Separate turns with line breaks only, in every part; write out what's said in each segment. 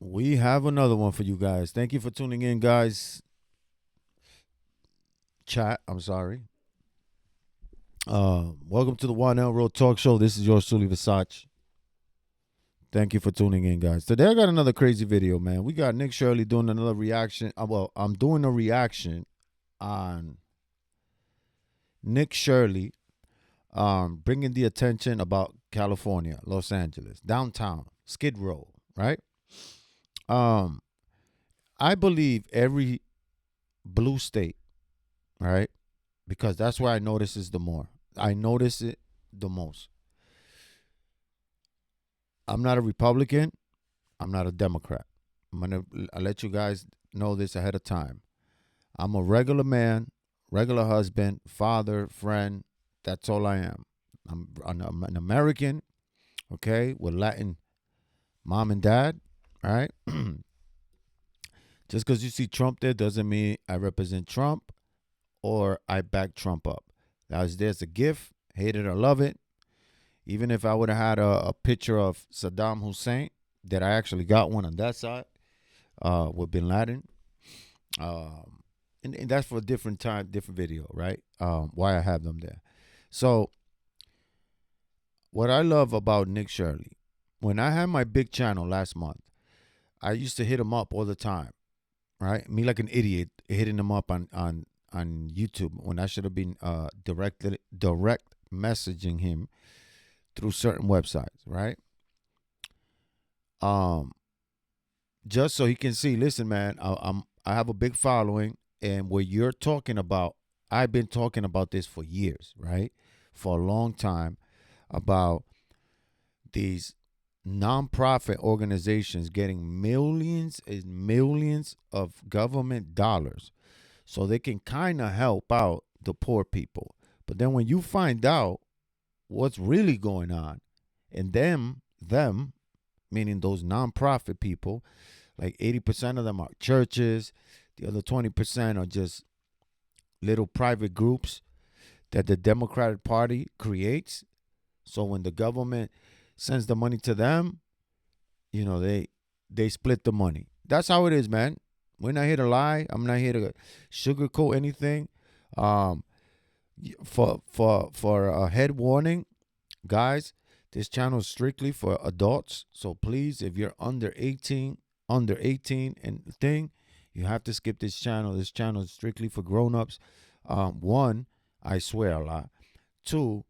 We have another one for you guys. Thank you for tuning in, guys. Chat, I'm sorry. Welcome to the 1L Road Talk Show. This is yours, truly, Versace. Thank you for tuning in, guys. Today I got another crazy video, man. We got Nick Shirley doing another reaction. Well, I'm doing a reaction on Nick Shirley bringing the attention about California, Los Angeles, downtown, Skid Row, right? Um, I believe every blue state, right? Because that's where I notice is the more. I notice it the most. I'm not a Republican. I'm not a Democrat. I'll let you guys know this ahead of time. I'm a regular man, regular husband, father, friend. That's all I am. I'm an American, okay, with Latin mom and dad, all right? Just because you see Trump there doesn't mean I represent Trump or I back Trump up. There's a gift, hate it or love it. Even if I would have had a picture of Saddam Hussein, that I actually got one on that side with Bin Laden. And that's for a different time, different video, right? Why I have them there. So, what I love about Nick Shirley, when I had my big channel last month, I used to hit him up all the time, right? Me like an idiot hitting him up on YouTube when I should have been direct messaging him through certain websites, right? Just so he can see, listen, man, I have a big following, and what you're talking about, I've been talking about this for years, right? For a long time, about these nonprofit organizations getting millions and millions of government dollars so they can kind of help out the poor people. But then when you find out what's really going on, and them, meaning those nonprofit people, like 80% of them are churches, the other 20% are just little private groups that the Democratic Party creates. So when the government sends the money to them, they split the money. That's how it is, man. We're not here to lie. I'm not here to sugarcoat anything. For a head warning, guys, this channel is strictly for adults. So please, if you're under 18 and thing, you have to skip this channel. This channel is strictly for grown-ups. One, I swear a lot. Two,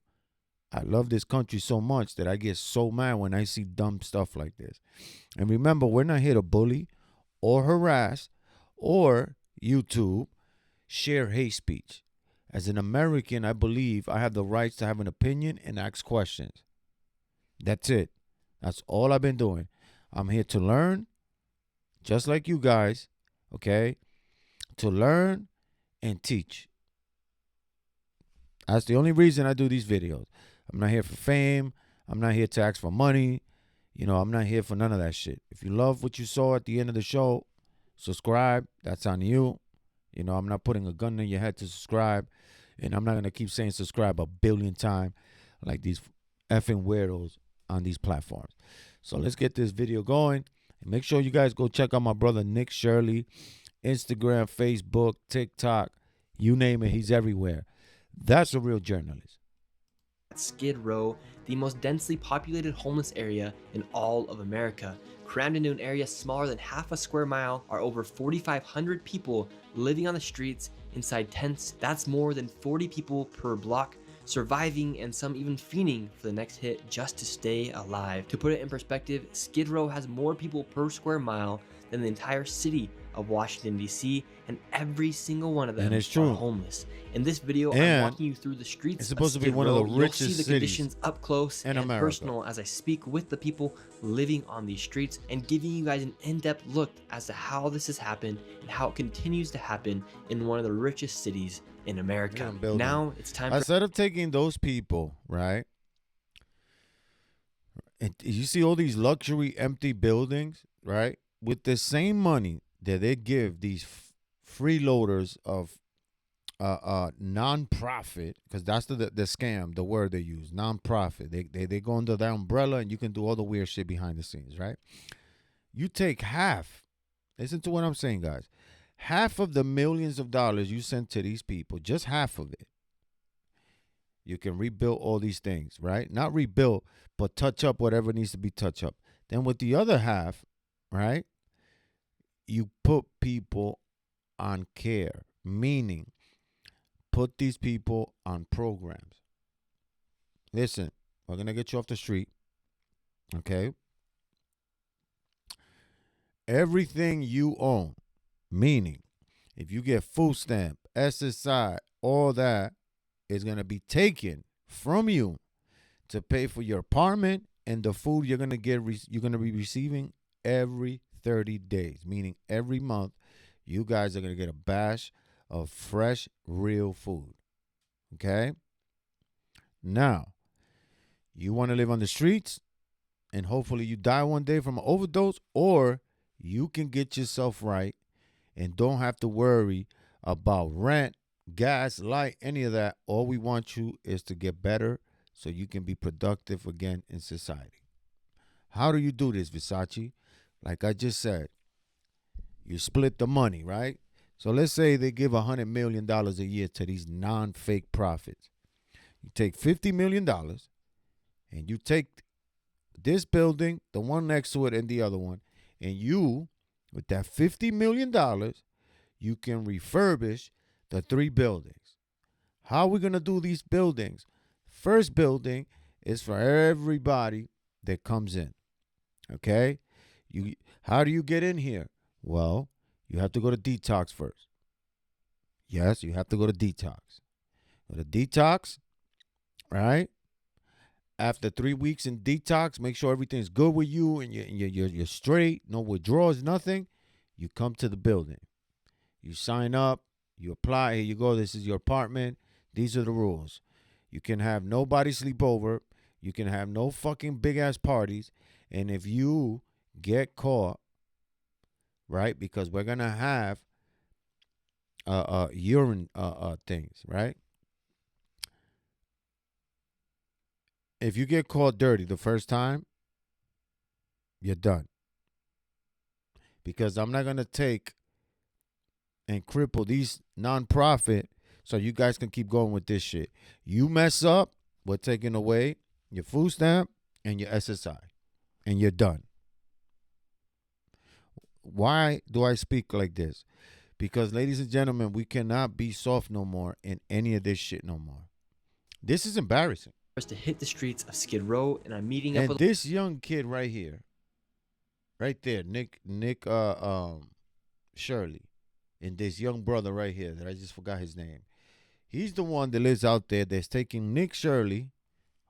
I love this country so much that I get so mad when I see dumb stuff like this. And remember, we're not here to bully or harass or YouTube share hate speech. As an American, I believe I have the rights to have an opinion and ask questions. That's it. That's all I've been doing. I'm here to learn, just like you guys, okay? To learn and teach. That's the only reason I do these videos. I'm not here for fame. I'm not here to ask for money. I'm not here for none of that shit. If you love what you saw at the end of the show, subscribe. That's on you. I'm not putting a gun in your head to subscribe. And I'm not going to keep saying subscribe a billion times like these effing weirdos on these platforms. So let's get this video going. And make sure you guys go check out my brother Nick Shirley. Instagram, Facebook, TikTok, you name it, he's everywhere. That's a real journalist.
Skid Row, the most densely populated homeless area in all of America. Crammed into an area smaller than half a square mile are over 4,500 people living on the streets inside tents. That's more than 40 people per block, surviving and some even fiending for the next hit just to stay alive. To put it in perspective, Skid Row has more people per square mile than the entire city of Washington, D.C., and every single one of them are homeless. In this video, I'm walking you through the streets.
It's supposed to be one of the richest cities.
You'll see the conditions up close and
America.
Personal as I speak with the people living on these streets and giving you guys an in-depth look as to how this has happened and how it continues to happen in one of the richest cities in America. Now it's time.
Instead of taking those people, right? And you see all these luxury empty buildings, right? With the same money that they give these freeloaders of non-profit, because that's the scam, the word they use, non-profit. They go under that umbrella, and you can do all the weird shit behind the scenes, right? You take half. Listen to what I'm saying, guys. Half of the millions of dollars you send to these people, just half of it, you can rebuild all these things, right? Not rebuild, but touch up whatever needs to be touched up. Then with the other half, right, you put people on care, meaning put these people on programs. Listen, we're going to get you off the street, okay? Everything you own, meaning if you get food stamp, SSI, all that is going to be taken from you to pay for your apartment and the food you're going to get you're going to be receiving every 30 days, meaning every month you guys are going to get a bash of fresh, real food. Okay? Now, you want to live on the streets and hopefully you die one day from an overdose, or you can get yourself right and don't have to worry about rent, gas, light, any of that. All we want you is to get better so you can be productive again in society. How do you do this, Versace? Like I just said, you split the money, right? So let's say they give $100 million a year to these non-fake profits. You take $50 million and you take this building, the one next to it, and the other one, and you, with that $50 million, you can refurbish the 3 buildings. How are we going to do these buildings? First building is for everybody that comes in. Okay? How do you get in here? Well, you have to go to detox first. Yes, you have to go to detox. Go to detox, right? After 3 weeks in detox, make sure everything's good with you and you're straight, no withdrawals, nothing. You come to the building. You sign up. You apply. Here you go. This is your apartment. These are the rules. You can have nobody sleep over. You can have no fucking big-ass parties. And if you get caught, right, because we're going to have urine things, right? If you get caught dirty the first time, you're done. Because I'm not going to take and cripple these nonprofit so you guys can keep going with this shit. You mess up, we're taking away your food stamp and your SSI, and you're done. Why do I speak like this? Because, ladies and gentlemen, we cannot be soft no more in any of this shit no more. This is embarrassing.
To hit the streets of Skid Row, and I'm meeting up
And
with
this young kid right here, right there, Nick Shirley, and this young brother right here that I just forgot his name. He's the one that lives out there that's taking Nick Shirley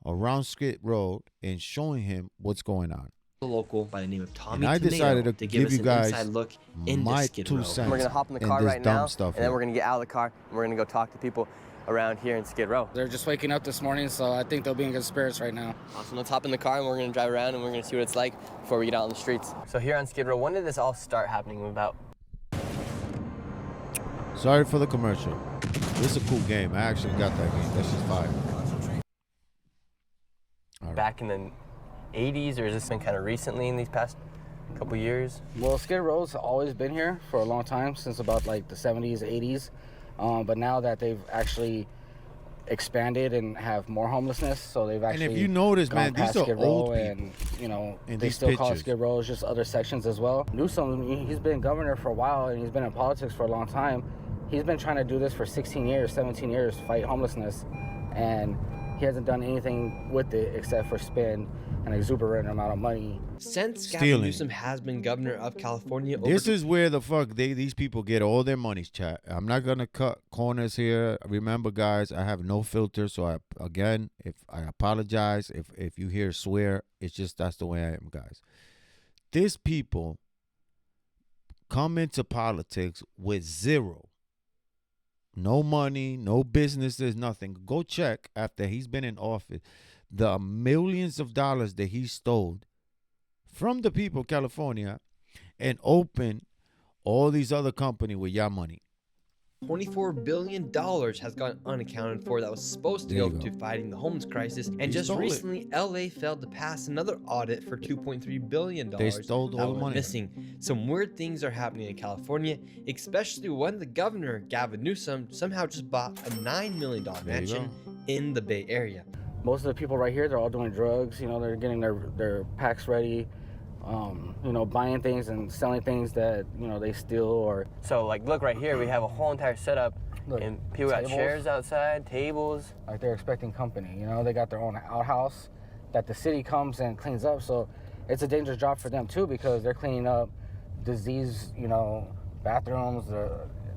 around Skid Row and showing him what's going on.
a local by the name of Tommy
And I
Tomato
decided to give
us
you
an
guys
inside look into
my
Skid
2
Row.
cents.
We're gonna hop in the
and
car
this
right
dumb
now,
stuff
and then
here.
we're gonna get out of the car and we're gonna go talk to people around here in Skid Row.
They're just waking up this morning, so I think they'll be in good spirits right now.
Awesome. Let's hop in the car and we're gonna drive around and we're gonna see what it's like before we get out on the streets. So here on Skid Row, when did this all start happening? About
Sorry for the commercial. This is a cool game. I actually got that game. That's just fire. All right.
back in the 80s, or has this been kind of recently in these past couple years?
Well, Skid Row's always been here for a long time, since about like the 70s, 80s. But now that they've actually expanded and have more homelessness, so they've actually
And if you notice,
gone
man, these
past
are
Skid
old
Row,
people.
and you know
in
they
these
still call it
pictures.
Skid Row. It's just other sections as well. Newsom, he's been governor for a while and he's been in politics for a long time. He's been trying to do this for 16 years, 17 years, fight homelessness, and he hasn't done anything with it except for spend an exuberant amount of money.
Since Gavin
Stealing.
Newsom has been governor of California,
This is where the fuck these people get all their monies, chat. I'm not gonna cut corners here. Remember, guys, I have no filter, so I apologize if you hear swear. It's just that's the way I am, guys. These people come into politics with zero. No money, no businesses, nothing. Go check after he's been in office the millions of dollars that he stole from the people of California and open all these other companies with your money.
$24 billion has gone unaccounted for that was supposed to
There
go
you go.
to fighting the homeless crisis. And
They
just
stole it.
recently, LA failed to pass another audit for $2.3 billion
They stole
that
all the
went
money.
missing. Some weird things are happening in California, especially when the governor, Gavin Newsom, somehow just bought a $9 million
There you
mansion in the Bay Area.
Most of the people right here, they're all doing drugs. You know, they're getting their packs ready. You know, buying things and selling things that, you know, they steal or...
So like, look right here, we have a whole entire setup,
Look,
and people got
tables.
chairs outside, tables.
Like they're expecting company, you know, they got their own outhouse that the city comes and cleans up. So it's a dangerous job for them too, because they're cleaning up disease, you know, bathrooms,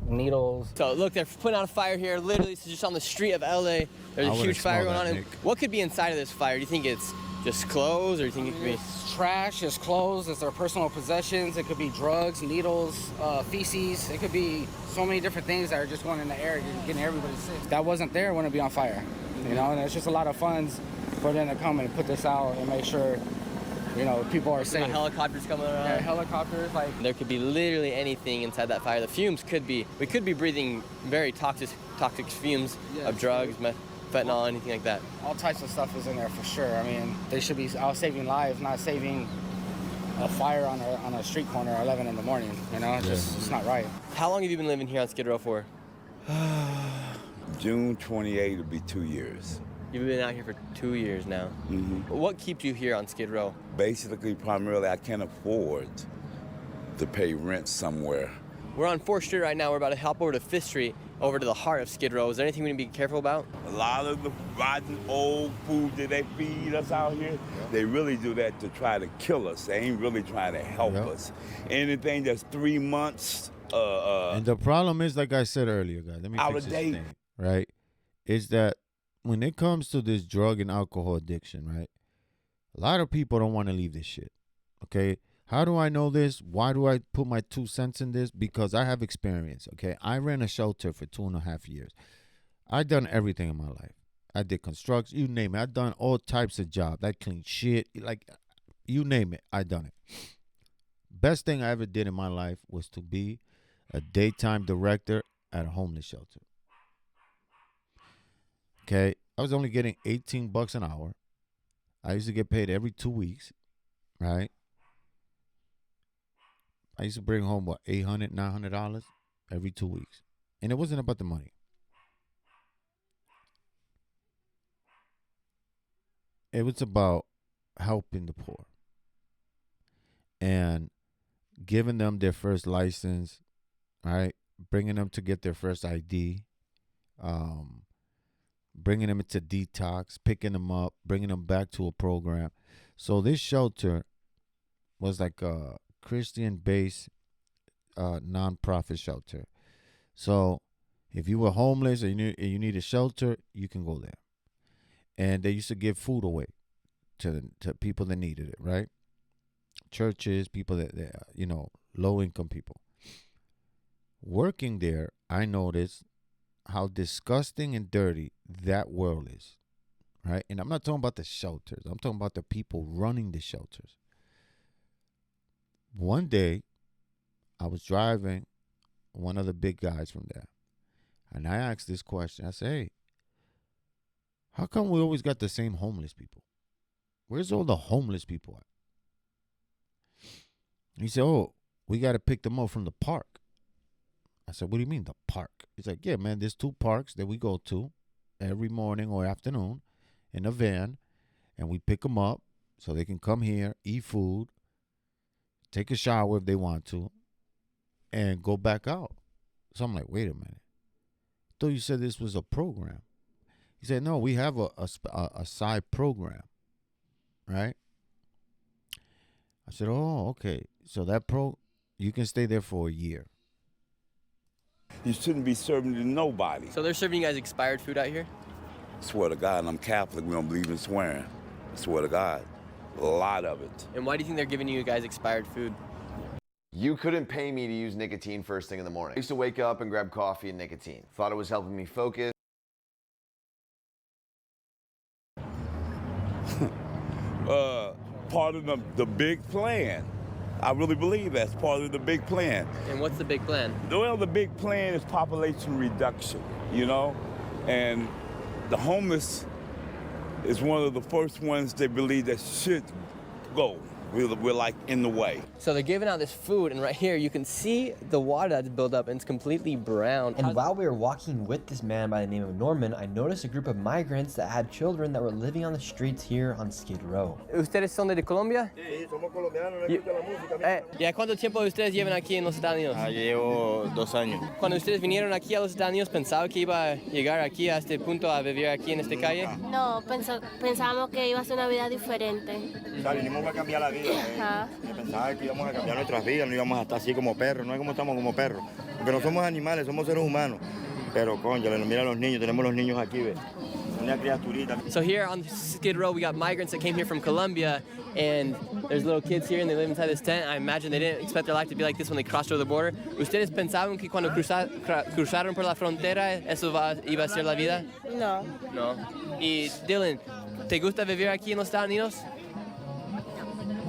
needles.
So look, they're putting out a fire here. Literally, this is just on the street of LA. There's
I
a
wouldn't
huge fire
smell
going
that,
on.
Nick.
What could be inside of this fire? Do you think it's just clothes, or do you think it could be?
It's trash, it's clothes, it's their personal possessions. It could be drugs, needles, feces. It could be so many different things that are just going in the air, getting everybody sick. That wasn't there when it'd be on fire, you know, and it's just a lot of funds for them to come and put this out and make sure, you know, people are
Got
safe.
helicopters coming around.
Yeah, helicopters, like...
There could be literally anything inside that fire. The fumes could be, we could be breathing very toxic fumes
Yeah,
of drugs, fentanyl, anything like that.
all types of stuff is in there for sure. I mean, they should be out saving lives, not saving a fire on a street corner at 11 in the morning. You know, it's not right.
How long have you been living here on Skid Row for?
June 28 will be 2 years.
You've been out here for 2 years now. What keeps you here on Skid Row?
Basically, primarily, I can't afford to pay rent somewhere.
We're on 4th Street right now. We're about to hop over to 5th Street, over to the heart of Skid Row. Is there anything we need to be careful about?
A lot of the rotten old food that they feed us out here, they really do that to try to kill us. They ain't really trying to help us. Anything that's 3 months,
And the problem is, like I said earlier, guys, let me
Out
fix
of
this
date.
thing, right? Is that when it comes to this drug and alcohol addiction, right? A lot of people don't want to leave this shit, okay? How do I know this? Why do I put my 2 cents in this? Because I have experience, okay? I ran a shelter for 2.5 years. I done everything in my life. I did construction, you name it. I done all types of jobs. I cleaned shit, like you name it, I done it. Best thing I ever did in my life was to be a daytime director at a homeless shelter. Okay, I was only getting $18 an hour. I used to get paid every 2 weeks, right? I used to bring home, what, $800, $900 every 2 weeks. And it wasn't about the money. It was about helping the poor and giving them their first license, right? Bringing them to get their first ID, bringing them into detox, picking them up, bringing them back to a program. So this shelter was like a Christian-based nonprofit shelter. So if you were homeless or you need a shelter, you can go there. And they used to give food away to people that needed it, right? Churches, people that low-income people. Working there, I noticed how disgusting and dirty that world is, right? And I'm not talking about the shelters. I'm talking about the people running the shelters. One day, I was driving one of the big guys from there, and I asked this question. I said, hey, how come we always got the same homeless people? Where's all the homeless people at? He said, oh, we got to pick them up from the park. I said, what do you mean the park? He's like, yeah, man, there's 2 parks that we go to every morning or afternoon in a van, and we pick them up so they can come here, eat food, take a shower if they want to, and go back out. So I'm like, wait a minute. I thought you said this was a program. He said, no, we have a side program, right? I said, oh, okay. So that you can stay there for a year.
You shouldn't be serving to nobody.
So they're serving you guys expired food out here?
Swear to God, and I'm Catholic, we don't believe in swearing. Swear to God, a lot of it.
And why do you think they're giving you guys expired food?
You couldn't pay me to use nicotine first thing in the morning. I used to wake up and grab coffee and nicotine. Thought it was helping me focus.
Part of the big plan I really believe that's part of the big plan.
And what's the big plan?
Well, the big plan is population reduction, you know? And the homeless is one of the first ones they believe that should go. We're like in the way.
So they're giving out this food, and right here you can see the water that's built up, and it's completely brown.
And while we were walking with this man by the name of Norman, I noticed a group of migrants that had children that were living on the streets here on Skid Row.
¿Ustedes son de Colombia? Sí, somos colombianos. ¿Ya cuánto tiempo ustedes llevan aquí en los Estados Unidos?
Llevo 2 años.
Cuando ustedes vinieron aquí a los Estados Unidos, ¿pensaban que iba a llegar aquí a este punto a vivir aquí en esta calle?
No, pensábamos que iba a ser una vida diferente.
O sea, vinimos a cambiar la vida. Pensaba que íbamos a cambiar nuestras vidas, no íbamos a estar así como perros, no es como estamos como perros. Porque no somos animales, somos seres humanos. Pero, coño, mira a los niños, tenemos los niños aquí, ¿ves? Una criaturita.
So here on Skid Row, we got migrants that came here from Colombia, and there's little kids here, and they live inside this tent. I imagine they didn't expect their life to be like this when they crossed over the border. ¿Ustedes pensaban que cuando cruzaron por la frontera, eso iba a ser la vida?
No.
No. Y Dylan, ¿te gusta vivir aquí en los Estados Unidos?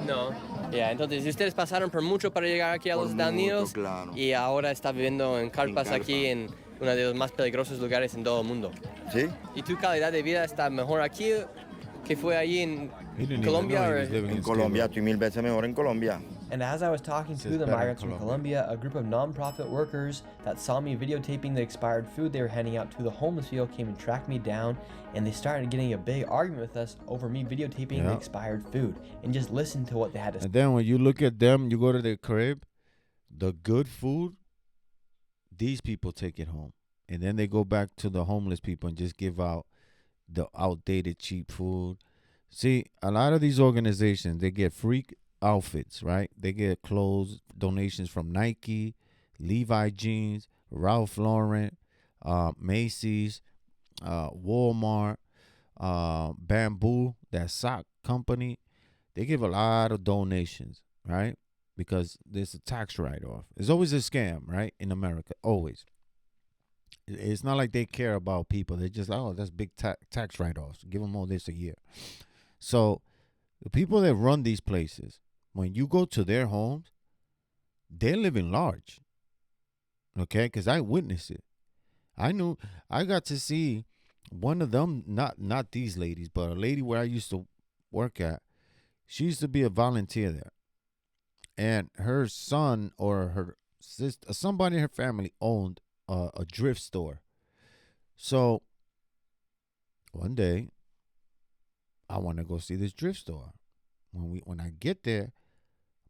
No. Ya, entonces ustedes pasaron por mucho para llegar aquí a los Estados Unidos,
claro.
Y ahora está viviendo en carpas aquí en uno de los más peligrosos lugares en todo el mundo.
¿Sí?
¿Y tu calidad de vida está mejor aquí que fue allí en Colombia?
En Colombia, estoy 1000 veces mejor en Colombia.
And as I was talking to the migrants from Colombia, a group of non-profit workers that saw me videotaping the expired food they were handing out to the homeless people came and tracked me down, and they started getting a big argument with us over me videotaping the expired food. And just listen to what they had to say.
And then when you look at them, you go to their crib, the good food, these people take it home. And then they go back to the homeless people and just give out the outdated cheap food. See, a lot of these organizations, they get free outfits, right? They get clothes, donations from Nike, Levi Jeans, Ralph Lauren, Macy's, Walmart, Bamboo, that sock company. They give a lot of donations, right? Because there's a tax write-off. It's always a scam, right? In America, always. It's not like they care about people. They're just, oh, that's big tax write-offs. Give them all this a year. So the people that run these places, when you go to their homes, they're living large. Okay? Because I witnessed it. I got to see one of them, not these ladies, but a lady where I used to work at. She used to be a volunteer there. And her son or her sister, somebody in her family owned a thrift store. So one day, I want to go see this thrift store. When I get there,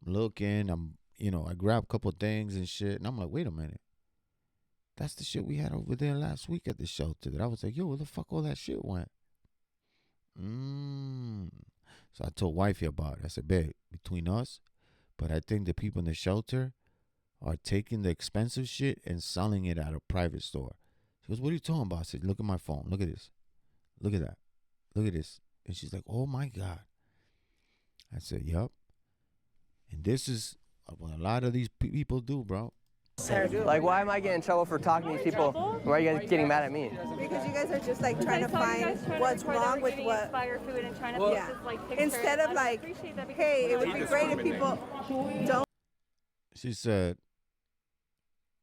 I'm looking, I grab a couple things and shit, and I'm like, wait a minute. That's the shit we had over there last week at the shelter. That I was like, yo, where the fuck all that shit went? So I told wifey about it. I said, babe, between us, but I think the people in the shelter are taking the expensive shit and selling it at a private store. She goes, what are you talking about? I said, look at my phone. Look at this. Look at that. Look at this. And she's like, oh, my God. I said, yup. And this is what a lot of these people do, bro.
Like, why am I getting in trouble for talking to these people? Why are you guys getting mad at me?
Because you guys are just like trying to find what's wrong with what.
Expired food and trying to
Well, yeah. Instead of like, hey, it would be great if people don't.
She said,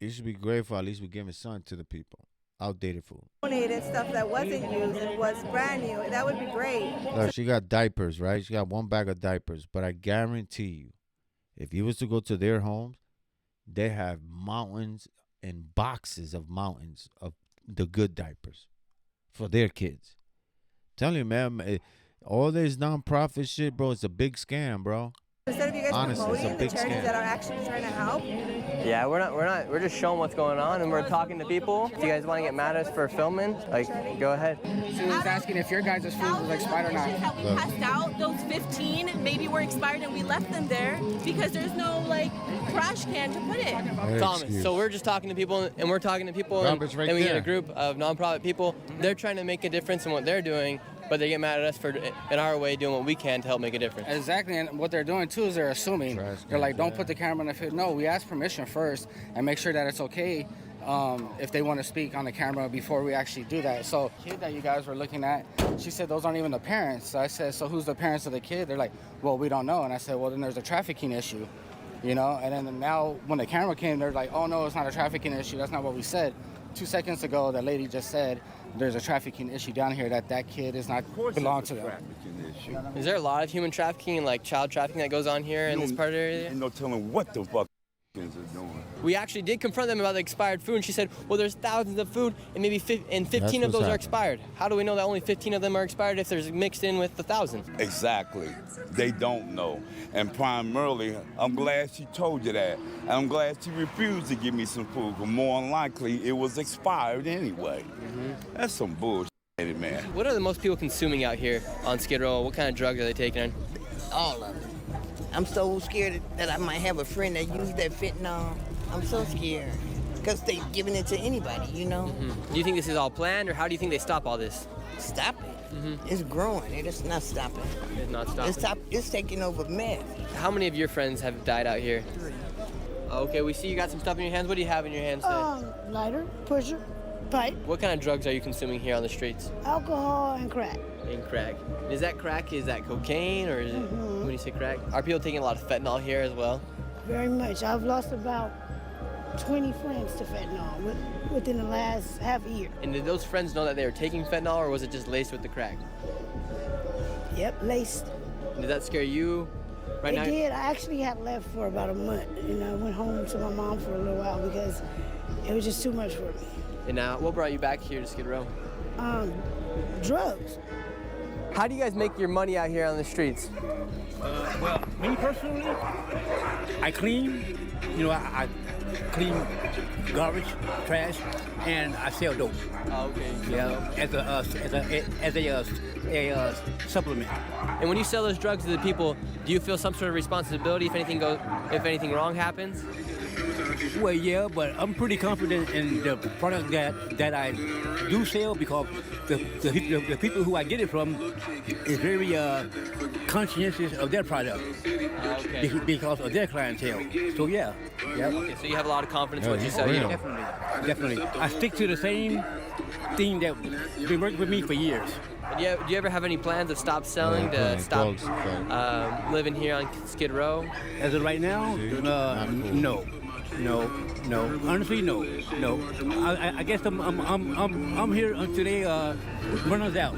it should be great for at least we giving something to the people. Outdated food.
Donated stuff that wasn't used and was brand new. That would be great.
Look, she got diapers, right? She got one bag of diapers. But I guarantee you, if you was to go to their homes, they have mountains and boxes of mountains of the good diapers for their kids. Tell you, man, all this nonprofit shit, bro, it's a big scam, bro.
Instead of you guys
Honestly,
promoting the charities that are actually trying to help.
Yeah, we're just showing what's going on, and we're talking to people. If you guys want to get mad at us for filming, like, go ahead.
She was asking if your guys' food was expired or not.
That we passed out, those 15 maybe were expired and we left them there because there's no like trash can to put it.
Thomas, so we're just talking to people, and we're talking to people, and we get a group of nonprofit people. They're trying to make a difference in what they're doing, but they get mad at us for, in our way, doing what we can to help make a difference.
Exactly, and what they're doing too is they're assuming. They're like, don't put the camera in the field. No, we ask permission first and make sure that it's okay if they want to speak on the camera before we actually do that. So the kid that you guys were looking at, she said those aren't even the parents. So I said, so who's the parents of the kid? They're like, well, we don't know. And I said, well, then there's a trafficking issue. you know? And then now when the camera came, they're like, oh no, it's not a trafficking issue. That's not what we said. 2 seconds ago, the lady just said there's a trafficking issue down here, that kid is not belong to them.
Is there a lot of human trafficking and like child trafficking that goes on here in this part of the area?
Ain't no telling what the fuck are doing.
We actually did confront them about the expired food, and she said, well, there's thousands of food, and maybe 15 of those are expired. How do we know that only 15 of them are expired if there's mixed in with the 1,000?
Exactly. They don't know. And primarily, I'm glad she told you that. And I'm glad she refused to give me some food, but more than likely, it was expired anyway. That's some bullshit, man.
What are the most people consuming out here on Skid Row? What kind of drugs are they taking?
All of it. I'm so scared that I might have a friend that used that fentanyl. I'm so scared because they're giving it to anybody, you know?
Do you think this is all planned, or how do you think they stop all this?
Stop it. It's growing. It's not stopping.
It's not stopping?
It's taking over meth.
How many of your friends have died out here?
3.
Okay, we see you got some stuff in your hands. What do you have in your hands today?
Lighter, pusher, pipe.
What kind of drugs are you consuming here on the streets?
Alcohol and crack.
And crack. Is that crack? Is that cocaine, or is it, when you say crack? Are people taking a lot of fentanyl here as well?
Very much. I've lost about 20 friends to fentanyl within the last half a year.
And did those friends know that they were taking fentanyl, or was it just laced with the crack?
Yep, laced.
Did that scare you right now?
It did. I actually had left for about a month. And I went home to my mom for a little while because it was just too much for me.
And now, what brought you back here to Skid Row?
Drugs.
How do you guys make your money out here on the streets?
Well, me personally, I clean. You know, I clean garbage, trash, and I sell dope.
Oh, okay.
Yeah, as a supplement.
And when you sell those drugs to the people, do you feel some sort of responsibility if anything wrong happens?
Well, yeah, but I'm pretty confident in the product that I do sell because the people who I get it from is very conscientious of their product because of their clientele. So yeah.
Okay, so you have a lot of confidence in what you sell.
Definitely. I stick to the same thing that been working with me for years.
Do you ever have any plans to stop selling, to stop living here on Skid Row?
As of right now, no. Honestly, no. I guess I'm here until they run us out.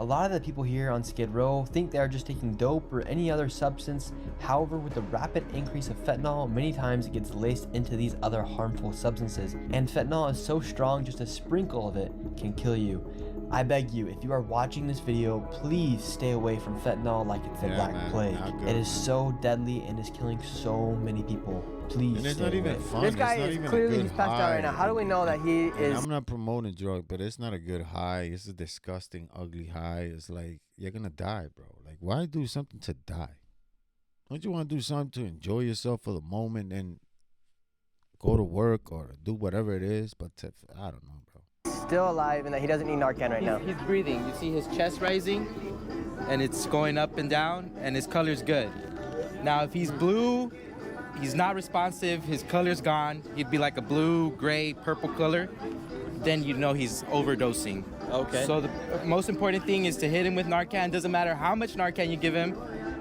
A lot of the people here on Skid Row think they are just taking dope or any other substance. However, with the rapid increase of fentanyl, many times it gets laced into these other harmful substances. And fentanyl is so strong, just a sprinkle of it can kill you. I beg you, if you are watching this video, please stay away from fentanyl like it's the Black Plague. It is so deadly and is killing so many people. Please
and it's
stay
not
away.
even fun.
This guy
it's
is
not
clearly
even a good
passed out
high.
right now. How do we know that he is?
And I'm not promoting drug, but it's not a good high. It's a disgusting, ugly high. It's like, you're going to die, bro. Like, why do something to die? Don't you want to do something to enjoy yourself for the moment and go to work or do whatever it is? But I don't know, bro.
Still alive and that he doesn't need Narcan right now.
He's breathing. You see his chest rising, and it's going up and down, and his color's good. Now, if he's blue, he's not responsive, his color's gone, he'd be like a blue, gray, purple color, then you know he's overdosing.
Okay.
So the most important thing is to hit him with Narcan. Doesn't matter how much Narcan you give him.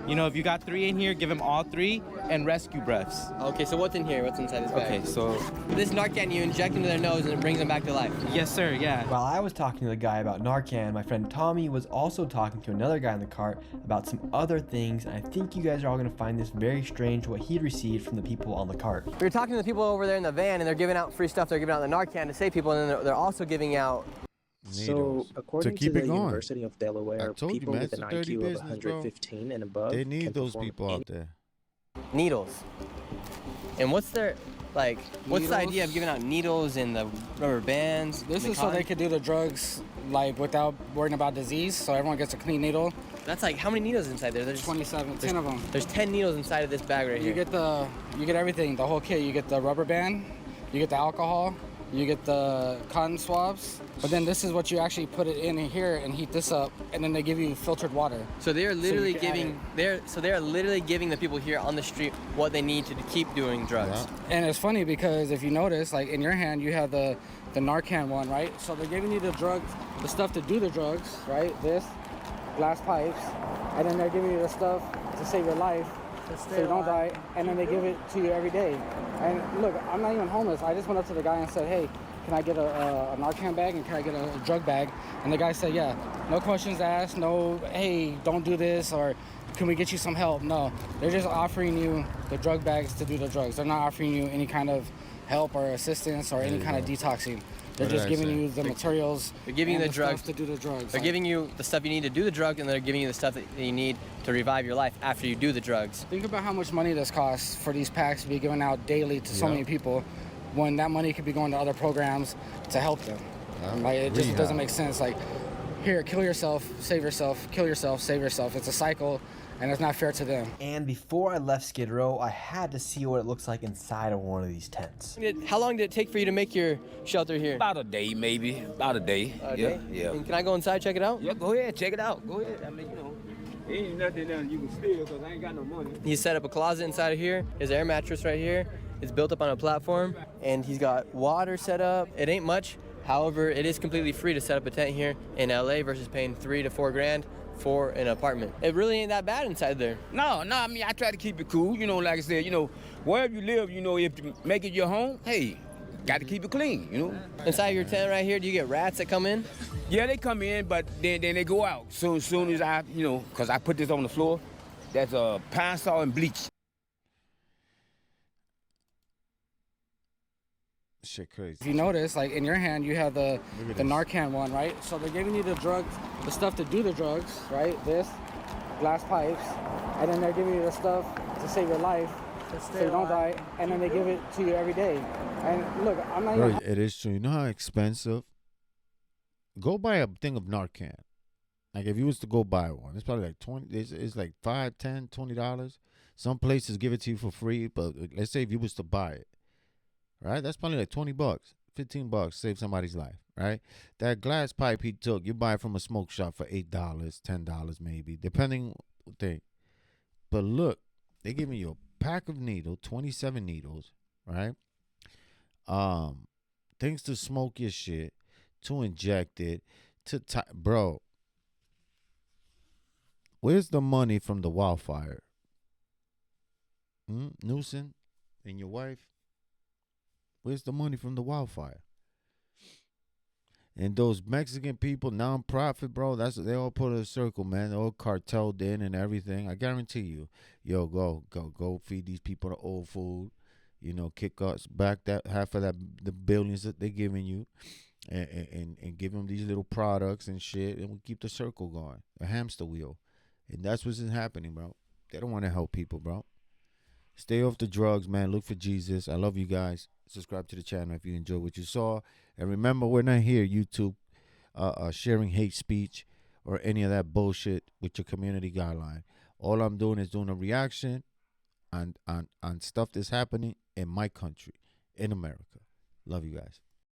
You know, if you got 3 in here, give him all 3 and rescue breaths.
Okay, so what's in here? What's inside this bag?
Okay, so
this Narcan, you inject into their nose and it brings them back to life.
Yes, sir, yeah.
While I was talking to the guy about Narcan, my friend Tommy was also talking to another guy in the cart about some other things, and I think you guys are all going to find this very strange what he'd received from the people on the cart.
We were talking to the people over there in the van, and they're giving out free stuff. They're giving out the Narcan to save people, and then they're also giving out...
So, according to the University of Delaware,
you,
people
man,
with an IQ of 115 and above
they need
can
those
perform
people out there.
Needles. And what's their, like, what's the idea of giving out needles and the rubber bands?
This is so they could do the drugs, like, without worrying about disease, so everyone gets a clean needle.
That's like, how many needles inside there? There's
27, 10 of them.
There's 10 needles inside of this bag right here.
You get everything, the whole kit. You get the rubber band, you get the alcohol, you get the cotton swabs, but then this is what you actually put it in here and heat this up, and then they give you filtered water.
So they're literally giving the people here on the street what they need to keep doing drugs.
Yeah. And it's funny because if you notice, like in your hand, you have the Narcan one, right? So they're giving you the drugs, the stuff to do the drugs, right? This, glass pipes, and then they're giving you the stuff to save your life, so you don't die, and then they give it to you every day. And look, I'm not even homeless. I just went up to the guy and said, hey, can I get a Narcan bag and can I get a drug bag? And the guy said, yeah. No questions asked, no, hey, don't do this, or can we get you some help? No, they're just offering you the drug bags to do the drugs. They're not offering you any kind of help or assistance or any kind of detoxing. They're just giving you the materials.
They're giving you the drugs
to do the drugs.
They're giving you the stuff you need to do the drug, and they're giving you the stuff that you need to revive your life after you do the drugs.
Think about how much money this costs for these packs to be given out daily to so many people, when that money could be going to other programs to help them. Like, it just doesn't make sense. Like, here, kill yourself, save yourself, kill yourself, save yourself. It's a cycle, and it's not fair to them.
And before I left Skid Row, I had to see what it looks like inside of one of these tents.
How long did it take for you to make your shelter here?
About a day, maybe. About a day. Yeah.
And can I go inside, check it out?
Yeah, go ahead, check it out. Go ahead. I mean, you know, ain't nothing else you can steal because I ain't got no money.
He set up a closet inside of here. His air mattress right here. It's built up on a platform, and he's got water set up. It ain't much. However, it is completely free to set up a tent here in LA versus paying $3 to $4 grand for an apartment. It really ain't that bad inside there.
No, I mean, I try to keep it cool. You know, like I said, you know, wherever you live, you know, if you make it your home, hey, got to keep it clean, you know.
Inside your tent right here, do you get rats that come in?
Yeah, they come in, but then they go out. Soon as I, you know, because I put this on the floor, that's Pine Sol and bleach.
Shit crazy.
If you notice, like in your hand, you have the Narcan one, right? So they're giving you the drugs, the stuff to do the drugs, right? This, glass pipes, and then they're giving you the stuff to save your life, so you don't die, and then they give it to you every day. And look, I'm not even...
It is true. You know how expensive? Go buy a thing of Narcan. Like if you was to go buy one, it's probably like 20. It's like $5, $10, $20. Some places give it to you for free, but let's say if you was to buy it, right? That's probably like $20, $15, save somebody's life, right? That glass pipe he took, you buy it from a smoke shop for $8, $10 maybe, depending thing. But look, they giving you a pack of needles, 27 needles, right? Things to smoke your shit, to inject it, bro. Where's the money from the wildfire? Newsom and your wife? Where's the money from the wildfire? And those Mexican people, non-profit, bro, they all put a circle, man. They're all carteled in and everything. I guarantee you, yo, go feed these people the old food. You know, kick us back that half of the billions that they're giving you, and give them these little products and shit, and we keep the circle going, a hamster wheel. And that's what's happening, bro. They don't want to help people, bro. Stay off the drugs, man. Look for Jesus. I love you guys. Subscribe to the channel if you enjoyed what you saw. And remember, we're not here, YouTube, sharing hate speech or any of that bullshit with your community guideline. All I'm doing is doing a reaction on stuff that's happening in my country, in America. Love you guys.